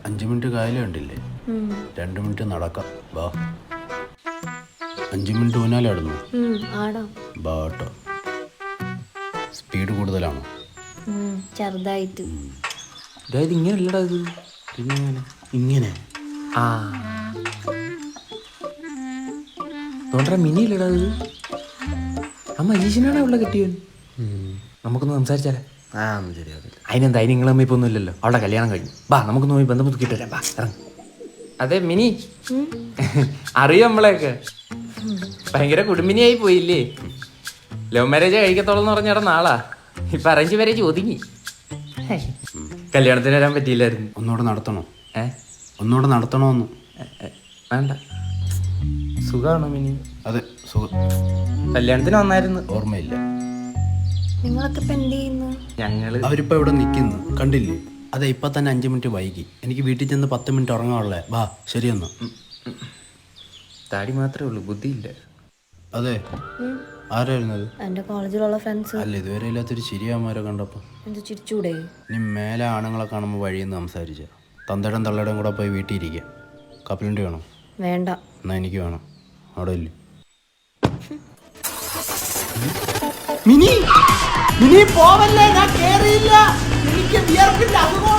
5 minute കായലും ഉണ്ടില്ലേ? 2 minute നടക്കാം. വാ. 5 മിനിറ്റ് ഊനാലാടുന്നു. ബാട്ടോ സ്പീഡ് കൂടുതലാണോ? ചെറുതായിട്ട്. അതായത് ഇങ്ങനെയല്ലടാ ഇത്. പിന്നെ ഇങ്ങനെ ആ തോണ്ടറ മിനി ഇല്ലടാ ഇത്. ആ മജീഷ്യനാണ് അവളെ കെട്ടിയവൻ. നമുക്കൊന്ന് സംസാരിച്ചാലേ? ശരിയാവില്ല. അതിനെന്താ, അതിന് നിങ്ങളെ ഇപ്പൊ ഒന്നുമില്ലല്ലോ. അവളുടെ കല്യാണം കഴിഞ്ഞു. ബാ നമുക്കൊന്ന് പോയി ബന്ധം പുതുക്കിട്ട് വരാം. ബാ ഇറങ്ങ്. അതെ മിനി, അറിയോ നമ്മളെയൊക്കെ? ഭയങ്കര കുടുംബിനിയായി പോയില്ലേ? ലവ് മാരേജ് കഴിക്കത്തോളെന്ന് പറഞ്ഞ നാളാ. ഇപ്പൊ അറേഞ്ച് മാരേജ് ഒതുങ്ങി. കല്യാണത്തിന് വരാൻ പറ്റിയില്ലായിരുന്നു. ഒന്നുകൂടെ നടത്തണോ? ഒന്നുകൂടെ നടത്തണോന്ന്? വേണ്ട. സുഖമാണോ മിനി? അതെ സുഖം. കല്യാണത്തിന് വന്നായിരുന്നു. ഓർമ്മയില്ല. നിങ്ങളൊക്കെ ഇപ്പൊ എന്ത് ചെയ്യുന്നു? ഞങ്ങള് അവരിപ്പോ ഇവിടെ നിൽക്കുന്നു കണ്ടില്ലേ? അതെ ഇപ്പൊ തന്നെ 5 മിനിറ്റ് വൈകി. എനിക്ക് വീട്ടിൽ ചെന്ന് 10 മിനിറ്റ് ഉറങ്ങാനുള്ളേ. വാ ശരിയെന്നാ. താടി മാത്രമേ ഉള്ളൂ, ബുദ്ധിയില്ല. അതെ ആരായിരുന്നത്? എന്റെ കോളേജിലുള്ള ഫ്രണ്ട്സ്. അല്ല ഇതുവരെ ഇല്ലാത്തൊരു ചിരിയാമാരെ കണ്ടപ്പോ. എന്ത് ചിരിച്ചൂടെ? ഇനി മേലെ ആണുങ്ങളെ കാണുമ്പോൾ വഴിയെന്ന് സംസാരിച്ച തന്തയുടെയും തള്ളയുടെയും കൂടെ പോയി വീട്ടിൽ ഇരിക്കുക. കപ്പലിൻ്റെ വേണം? വേണ്ട. എന്നാ എനിക്ക് വേണം. അവിടെ ഇല്ല. മിനി മിനി പോവല്ലേ, ഞാൻ കേറിയില്ല. എനിക്ക് വിയർപ്പില്ല അതുകൊണ്ട്